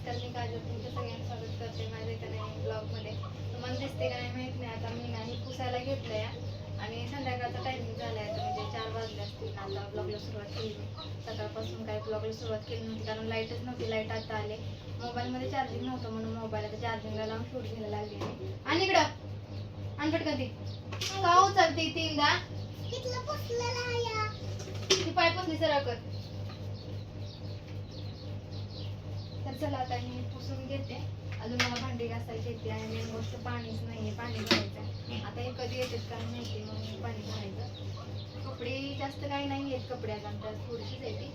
नमस्कार, मी काजल तुमचं सगळ्यांचं स्वागत करते माझ्या एका नवीन ब्लॉगमध्ये. तुम्हाला दिसते का नाही माहीत नाही. आता मी नाही पुसायला घेतलं या आणि संध्याकाळचा टायमिंग झाला आहे, तर म्हणजे 4 वाजले असतील. आता ब्लॉगला सुरुवात केली मी. सकाळपासून काही ब्लॉगला सुरुवात केली नव्हती कारण लाईटच नव्हती. लाईट आता आले. मोबाईलमध्ये चार्जिंग नव्हतं म्हणून मोबाईल आता चार्जिंगला लावून शूट घ्यायला लागले मी. आणि इकडं अनपट कधी का उचलते तीनदा ती पाय पुसली सरळ कर. तर चला आता मी पुसून घेते. अजून मला भांडी घासायची येते आणि मेन गोष्ट पाणीच नाहीये, पाणी भरायचं. आता हे कधी येतात काय माहिती, मग मी पाणी भरायचं. कपडे जास्त काही नाही आहेत, कपडे आमच्या थोडीशीच येते.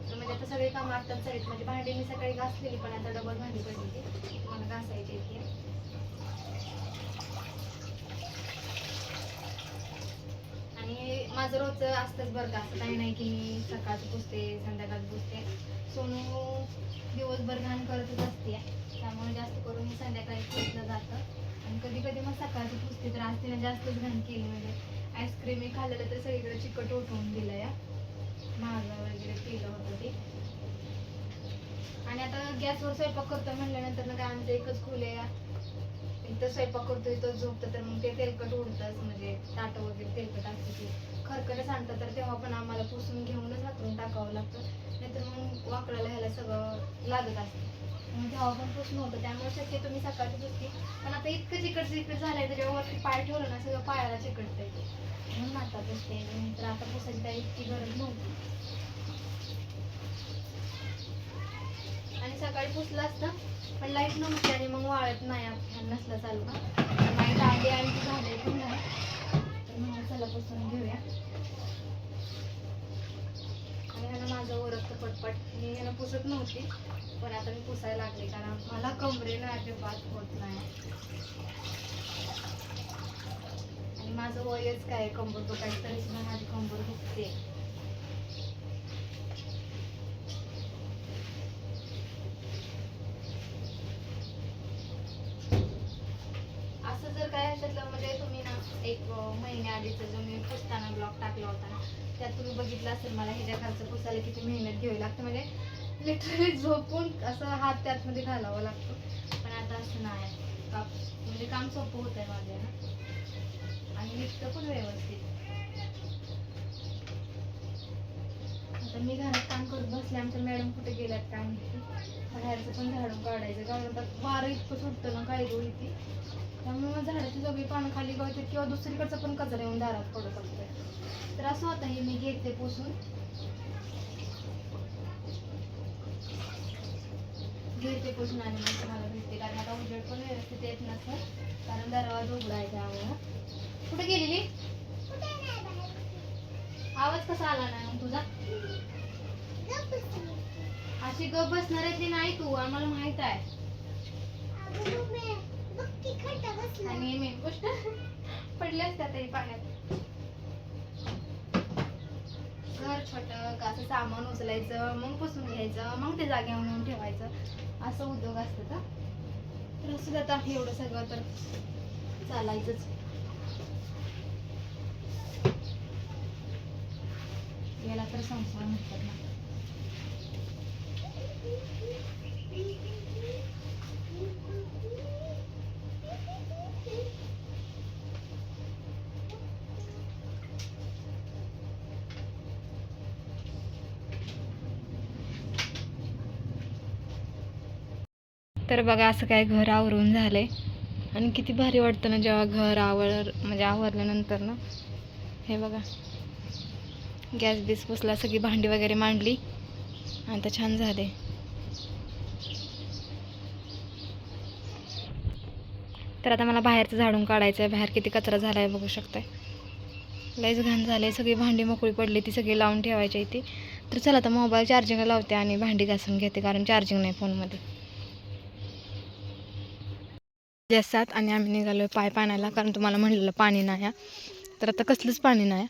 तर म्हणजे आता सगळे काम आत्ताच झालीत. म्हणजे भांडी मी सकाळी घासलेली पण आता डबल भांडी पडली मला घासायची येते. आणि माझं रोजचं असतंच बरं का, असं काही नाही की मी सकाळचं पुसते संध्याकाळचं पुसते. सोनू दिवसभर घाण करतच असते, त्यामुळे जास्त करून मी संध्याकाळी पुसलं जातं. आणि कधी कधी मग सकाळचं पुसते, तर आज तिने जास्तच घाण केली. म्हणजे आईस्क्रीम हे खाल्लेलं तर सगळीकडे चिकट उठवून दिलं या, महाग वगैरे केलं होतं ते. आणि आता गॅसवर स्वयंपाक करतो म्हणल्यानंतर ना काय आमचं एकच खोल आहे, इथं स्वयंपाक करतो इथं झोपतं, तर मग ते तेलकट उडतंच. म्हणजे ताटं वगैरे तेलकट असते ते खरकटच आणतं, तर तेव्हा पण आम्हाला पुसून घेऊनच हातरून टाकावं लागतं, नाहीतर मग वाकडाला ह्याला सगळं लागत असतं. मग तेव्हा पण पुसून होतं, त्यामुळे शक्यतो मी सकाळची पुसते. पण आता इतकं चिकट झालंय त्याच्यावरती पाय ठेवलं ना सगळं पायाला चिकटतं येते, म्हणून आता पुसते. तर आता पुसायची काही इतकी गरज नव्हती. आणि सकाळी पुसलं असतं पण लाईट नव्हती आणि मग वाळत नाही नसला चालू का. लाईट आली आणि ती झाले पण नाही, तर म्हणून चला पुसून घेऊया. आणि ह्यानं माझं ओरखतं पटपट. मी ह्यानं पुसत नव्हती पण आता मी पुसायला लागले कारण मला कमरेनं अजिबात होत नाही. आणि माझं वयच काय कंबर दुखायचं, तरी सुद्धा माझी कंबर दुखते. असं जर काय ह्याच्यातलं म्हणजे तुम्ही ना एक महिन्या आधीचा जो मी पुसताना ब्लॉग टाकला होता ना, त्यात तुम्ही बघितलं असेल मला ह्याच्या खालचं पुसायला किती मेहनत घ्यावी लागते. म्हणजे लिटरली झोपून असं हात त्यातमध्ये घालावं लागतो. पण आता असं नाही, म्हणजे काम सोपं होत आहे माझ्या ना, आणि निघतं पण व्यवस्थित. आता मी घरात काम करत बसले, आमच्या मॅडम कुठे गेल्यात काय माहिती. बाहेरचं पण झाडून काढायचं कारण वारं इतकं सुटतं ना काय गो इथे, त्यामुळे मग झाडाची सगळी पानं खाली गळतात किंवा दुसरीकडचा पण कचरा येऊन दारात पडत असतोय. तर असं होतं, हे मी घेते पुसून आणि मग तुम्हाला भेटते. कारण आता उजेड पण व्यवस्थित येत नसतं कारण दरवाजा उघडा आहे त्यामुळं. कुठे गेलेली, आवाज कसा आला नाही मग तुझा? अशी गप बसणार आहे नाही तू, आम्हाला माहित आहे. आणि मेन गोष्ट पडले असतात तरी पाण्यात. घर छोटं का असं सामान उचलायचं मग पुसून घ्यायचं मग ते जागेवर नेऊन ठेवायचं, असं उद्योग असतं. तर असं आता एवढं सगळं तर चालायचंच. याला तर संसार म्हणतात ना. तर बघा असं काय घर आवरून झालंय आणि किती भारी वाटतं ना जेव्हा घर म्हणजे आवरल्यानंतर ना. हे बघा गॅस बीस पुसला, सगळी भांडी वगैरे मांडली, आता छान झाले. तर आता मला बाहेरचं झाडून काढायचं आहे. बाहेर किती कचरा झाला आहे बघू शकताय, लयच घाण झाले. सगळी भांडी मोकळी पडली, ती सगळी लावून ठेवायची इथे. तर चला आता मोबाईल चार्जिंगला लावते आणि भांडी घासून घेते कारण चार्जिंग नाही फोनमध्ये. जास्त आणि आम्ही निघालो पाय पाण्याला कारण तुम्हाला म्हणलेलं पाणी नाही. तर आता कसलंच पाणी नाही,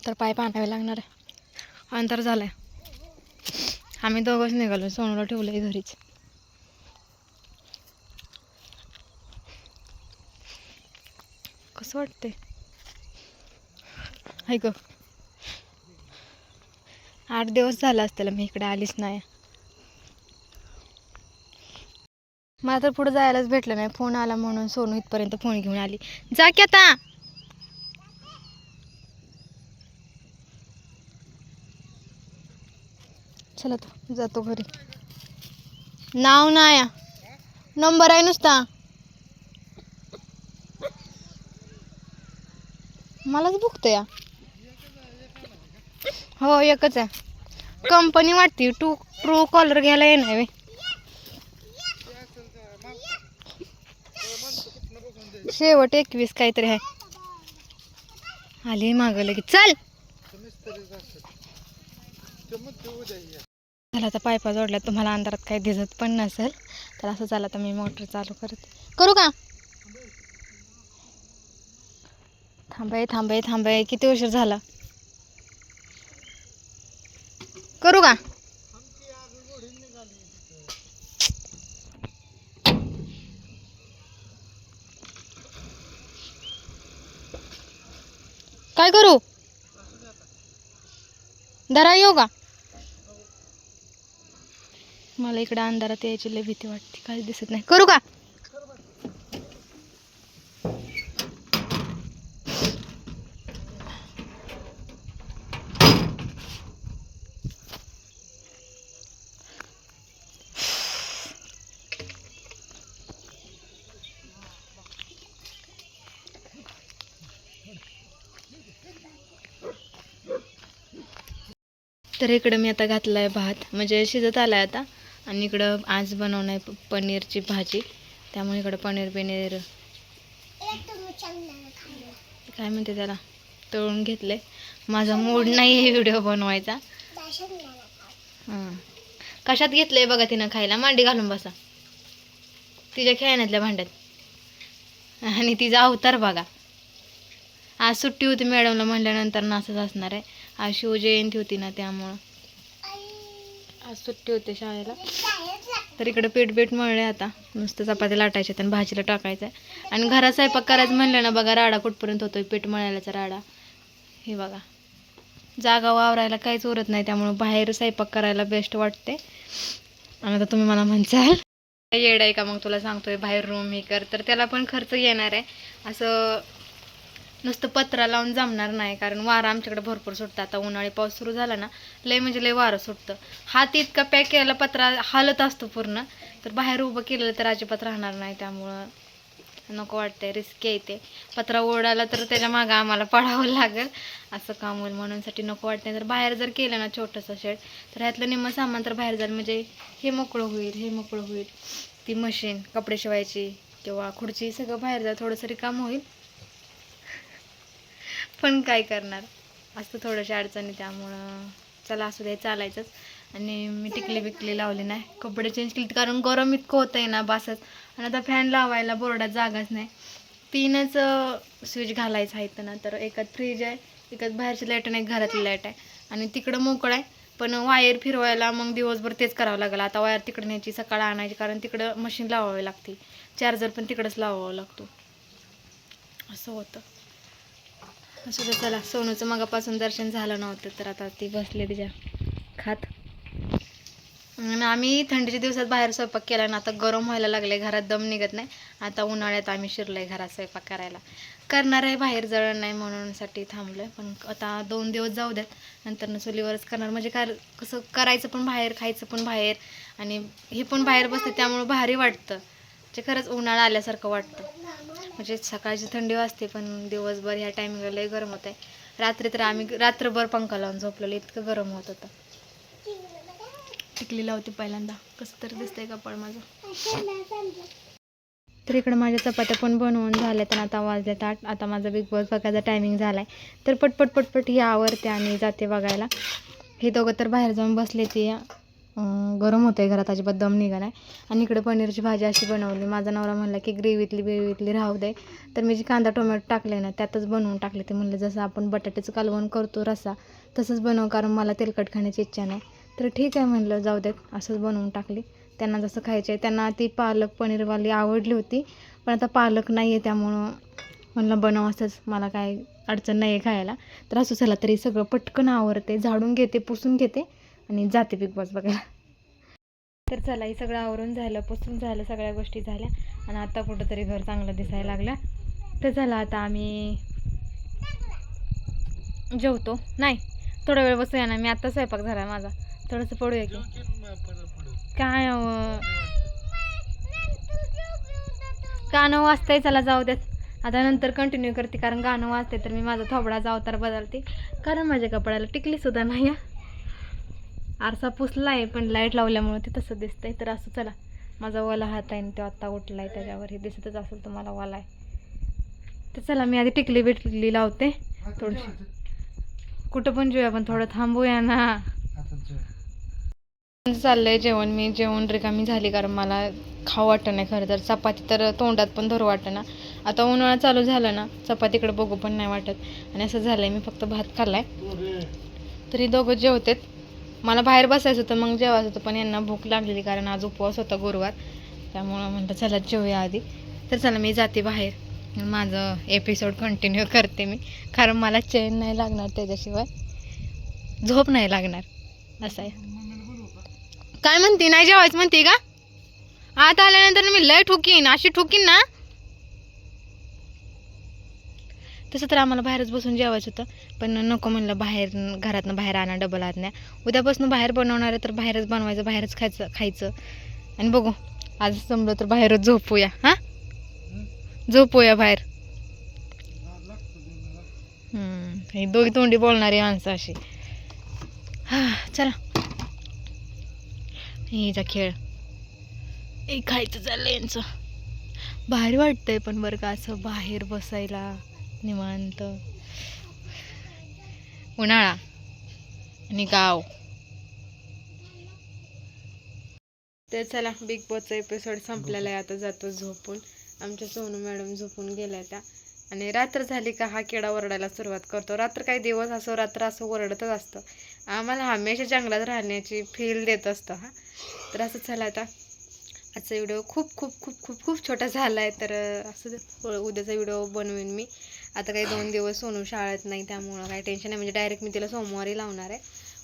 तर पाय पाणावे लागणार आहे. अंतर झालंय, आम्ही दोघंच निघालो, सोनूला ठेवलंय घरीच. कसं वाटते ऐक, 8 दिवस झाला असतील मी इकडे आलीच नाही. मला तर पुढे जायलाच भेटलं नाही. फोन आला म्हणून सोनू इथपर्यंत फोन घेऊन आली. जा की आता. चला तू जातो घरी. नाव नाही नंबर आहे नुसता. मलाच बघतो या. हो एकच आहे. कंपनी वाटते. ट्रू कॉलर घ्यायला येणार आहे. शेवट 21 काहीतरी आहे. आली मागं लगेच. चल झाला आता पायपा जोडल्या. तुम्हाला अंधारात काही दिसत पण नसेल तर असं झालं. तर मी मोटर चालू करते. करू का? थांबाय किती उशीर झाला. करू का? काय करू? धरा येऊ का? मला इकडे अंधारात यायची लय भीती वाटते. काही दिसत नाही. करू का? तर इकडं मी आता घातला आहे भात. म्हणजे शिजत आला आहे आता. आणि इकडं आज बनवणं आहे पनीरची भाजी. त्यामुळे इकडं पनीर काय म्हणते त्याला तळून घेतले. माझा मूड नाही आहे व्हिडिओ बनवायचा. कशात घेतलंय बघा तिनं खायला. मांडी घालून बसा. तिच्या खेळण्यातल्या भांड्यात. आणि तिचा अवतार बघा. आज सुट्टी होती मॅडमला म्हणल्यानंतर ना असंच असणार आहे. आज शिवजयंती होती ना त्यामुळं आज सुट्टी होते शाळेला. तर इकडं पीठ मळले. आता नुसतं चपाती लाटायच्या आणि भाजीला टाकायचं आहे. आणि घरात स्वयंपाक करायचं म्हणलं ना बघा राडा कुठपर्यंत होतोय. पीठ मळायलाचा राडा हे बघा. जागा वावरायला काहीच उरत नाही. त्यामुळं बाहेर स्वयंपाक करायला बेस्ट वाटते. आणि आता तुम्ही मला म्हणसाल येड आहे का मग तुला सांगतोय बाहेर रूम हे कर. तर त्याला पण खर्च येणार आहे. असं नुसतं पत्रा लावून जमणार नाही. कारण वारा आमच्याकडे भरपूर सुटतं. आता उन्हाळी पाऊस सुरू झाला ना लय म्हणजे लय वारं सुटतं. हात इतका पॅक केलेला पत्रा हालत असतो पूर्ण. तर बाहेर उभं केलेलं तर अजिबात राहणार नाही. त्यामुळं नको वाटतंय. रिस्क येते. पत्रा ओढायला तर त्याच्या मागं आम्हाला पडावं लागेल. असं काम होईल म्हणूनसाठी नको वाटतंय. तर बाहेर जर केलं ना छोटंसं शेड तर ह्यातलं निम्मं सामान तर बाहेर जाईल. म्हणजे हे मोकळं होईल. ती मशीन कपडे शिवायची किंवा खुर्ची सगळं बाहेर जाईल. थोडंसं रिकाम होईल. पण काय करणार असतं थोडंशा अडचणी. त्यामुळं चला असू दे चालायचंच. आणि मी टिकली लावली नाही. कपडे चेंज केली कारण गरम इतकं होतं आहे ना बासच. आणि आता फॅन लावायला बोर्डात जागाच नाही. 3च स्विच घालायचं आहे ना. तर एकात फ्रीज आहे, एकात बाहेरची लाईट आणि एक घरातली लाईट आहे. आणि तिकडं मोकळं आहे. पण वायर फिरवायला मग दिवसभर तेच करावं लागलं. आता वायर तिकडं न्यायची सकाळ आणायची कारण तिकडं मशीन लावावी लागते. चार्जर पण तिकडंच लावावा लागतो. असं होतं. असं तर चला. सोनूचं मगापासून दर्शन झालं नव्हतं तर आता ती बसले तिच्या खात. आणि आम्ही थंडीच्या दिवसात बाहेर स्वयंपाक केला ना. आता गरम व्हायला लागले. घरात दम निघत नाही. आता उन्हाळ्यात आम्ही शिरलोय घरात स्वयंपाक करायला. करणार आहे बाहेर जळण नाही म्हणूनसाठी थांबलोय. पण आता 2 दिवस जाऊ द्यात. नंतर चुलीवरच करणार. म्हणजे कसं करायचं पण बाहेर खायचं पण बाहेर. आणि हे पण बाहेर बसते त्यामुळं भारी वाटतं. म्हणजे खरंच उन्हाळा आल्यासारखं वाटतं. म्हणजे सकाळची थंडी वाजते पण दिवसभर ह्या टायमिंगला लय गरम होत आहे. रात्री तर आम्ही रात्रभर पंखा लावून झोपलेलो. इतकं गरम होत होतं. टिकली लावते पहिल्यांदा. कसं तरी दिसतंय कपाळ माझं. तर इकडं माझ्या चपात्या पण बनवून झाल्या. तर आता वाजल्यात 8. आता माझा बिग बॉस बघायचा टायमिंग झाला आहे. तर पटपट ही आवरते आणि जाते बघायला. हे दोघं तर बाहेर जाऊन बसले. ती गरम होतं आहे घरात अजिबात दम निघा नाही. आणि इकडे पनीरची भाजी अशी बनवली. माझा नवरा म्हणला की ग्रेव्हीतली राहू दे. तर मी जी कांदा टोमॅटो टाकले ना त्यातच बनवून टाकले. ते म्हणलं जसं आपण बटाट्याचं कालवण करतो रस्सा तसंच बनव कारण मला तेलकट खाण्याची इच्छा नाही. तर ठीक आहे म्हणलं जाऊ देत असंच बनवून टाकली. त्यांना जसं खायचं आहे. त्यांना ती पालक पनीरवाली आवडली होती. पण आता पालक नाही आहे त्यामुळं म्हणलं बनव असंच. मला काय अडचण नाही आहे खायला. तर असं झालं तरी सगळं पटकन आवरते. झाडून घेते पुसून घेते आणि जाते बिग बॉस बघायला. तर चला, हे सगळं आवरून झालं, पुसून झालं, सगळ्या गोष्टी झाल्या आणि आता कुठंतरी घर चांगलं दिसायला लागलं. तर चला आता आम्ही जेवतो. नाही, थोडा वेळ बसूया ना, मी आता स्वयंपाक झाला माझा, थोडंसं पडूया की. काय गाणं वाजतंय, चला जाऊ देत. आता नंतर कंटिन्यू करते, कारण गाणं वाजते तर मी माझा थोबडाचा अवतार बदलते, कारण माझ्या कपड्याला टिकली सुद्धा नाही. आरसा पुसला आहे पण लाईट लावल्यामुळे ते तसं दिसतंय. तर असं चला, माझा वाला हात आहे तो आत्ता उठला आहे, त्याच्यावर हे दिसतच असेल तुम्हाला वाला आहे. तर चला, मी आधी टिकली लावते थोडीशी. कुठं पण जेऊया, पण थोडं थांबूया ना. चाललंय जेवण, मी जेवण रिकामी झाली, कारण मला खाऊ वाटतं नाही खरं तर. चपाती तर तोंडात पण धरू वाटतं ना. आता उन्हाळा चालू झाला ना, चपातीकडे बघू पण नाही वाटत. आणि असं झालंय, मी फक्त भात खाल्लाय. तरी दोघं जेवतेत. मला बाहेर बसायचं होतं, मग जेवायचं होतं, पण यांना भूक लागलेली, कारण आज उपवास होता गुरुवार. त्यामुळं म्हणलं चला जेवूया आधी. तर चला, मी जाते बाहेर, माझं एपिसोड कंटिन्यू करते मी, कारण मला चैन नाही लागणार, त्याच्याशिवाय झोप नाही लागणार असं आहे. काय म्हणते, नाही जेवायचं म्हणते का? आत आल्यानंतर मी लय ठुकीन, अशी ठुकीन ना. तसं तर आम्हाला बाहेरच बसून जेवायचं होतं, पण नको म्हणलं, घरातनं बाहेर आणा डबल आणण्या. उद्यापासून बाहेर बनवणार आहे तर बाहेरच बनवायचं, बाहेरच खायचं. आणि बघू, आज जमलं तर बाहेरच झोपूया. हां, झोपूया बाहेर. ही दोघी तोंडी बोलणारी माणसं अशी. हा चला, हिचा खेळ खायचं चाललं यांचं. भारी वाटतंय पण बरं का, असं बाहेर बसायला निवांत. उन्हाळा आणि गाव. तर चला, बिग बॉसचा एपिसोड संपलेला आहे, आता जातो झोपून. आमच्या सोनू मॅडम झोपून गेल्या त्या, आणि रात्र झाली का हा किडा ओरडायला सुरुवात करतो. रात्र काही दिवस असो, रात्र असं ओरडतच असतं. आम्हाला हमेशा जंगलात राहण्याची फील देत असतं. हा, तर असं चला, आता आजचा व्हिडिओ खूप खूप खूप खूप खूप छोटा झाला आहे, तर असं उद्याचा व्हिडिओ बनवेन मी. आता काही 2 दिवस सोनू शाळेत नाही, त्यामुळं काही टेन्शन नाही. म्हणजे डायरेक्ट मी तिला सोमवारी लावणार आहे.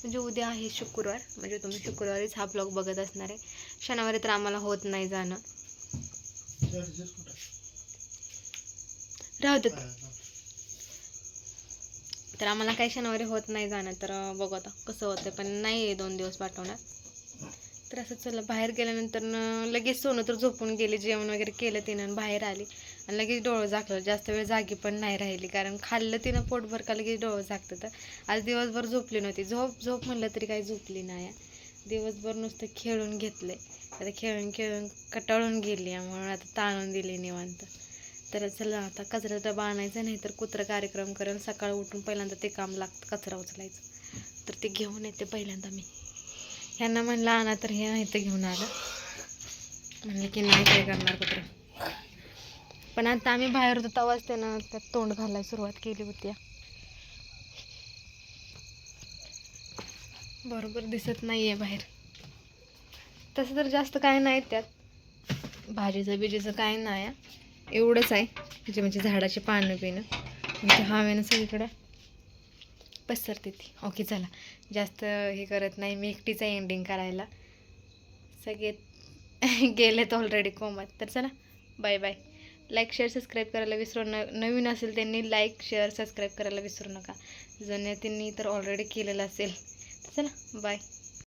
म्हणजे उद्या आहे शुक्रवार, म्हणजे तुम्ही शुक्रवारीच हा ब्लॉग बघत असणार आहे. शनिवारी तर आम्हाला होत नाही जाणं. राहू देत, तर आम्हाला काही शनिवारी होत नाही जाणं, तर बघू आता कसं होतं, पण नाही 2 दिवस पाठवणार. तर असं चला, बाहेर गेल्यानंतर लगेच सोनं तर झोपून गेली, जेवण वगैरे केलं तिनं, बाहेर आली आणि लगेच डोळं झाकलं. जास्त वेळ जागी पण नाही राहिली, कारण खाल्लं तिनं पोटभर का लगेच डोळं झाकतं. तर आज दिवसभर झोपली नव्हती. झोप म्हणलं तरी काही झोपली नाही. दिवसभर नुसतं खेळून घेतलंय. आता खेळून कटाळून गेली, म्हणून आता ताणून दिली निवांत. तर चला, आता कचरा डबा आणायचा, नाही तर कुत्रं कार्यक्रम करेल. सकाळी उठून पहिल्यांदा ते काम लागतं, कचरा उचलायचं. तर ते घेऊन येते पहिल्यांदा मी. ह्यांना म्हणलं आणा, तर हे इथं घेऊन आलं. म्हणलं की नाही काय करणार कुत्रं. पण आता आम्ही बाहेर होतो तेव्हाच त्यानं त्यात तोंड घालायला सुरुवात केली होती. बरोबर दिसत नाही आहे बाहेर. तसं तर जास्त काय नाही त्यात, भाजीचं काय नाही, एवढंच आहे म्हणजे झाडाची पानं पिणं, म्हणजे हवेनं सगळीकडं पसरते ती. ओके चला, जास्त हे करत नाही मी, एकटीच आहे एंडिंग करायला. सगळे गेलेत ऑलरेडी कोमात. तर चला, bye bye. Like share subscribe करायला विसरू नवीन असेल त्यांनी लाईक शेअर सबस्क्राईब करायला विसरू नका. जुन्या त्यांनी तर ऑलरेडी केलेलं असेल. चला बाय.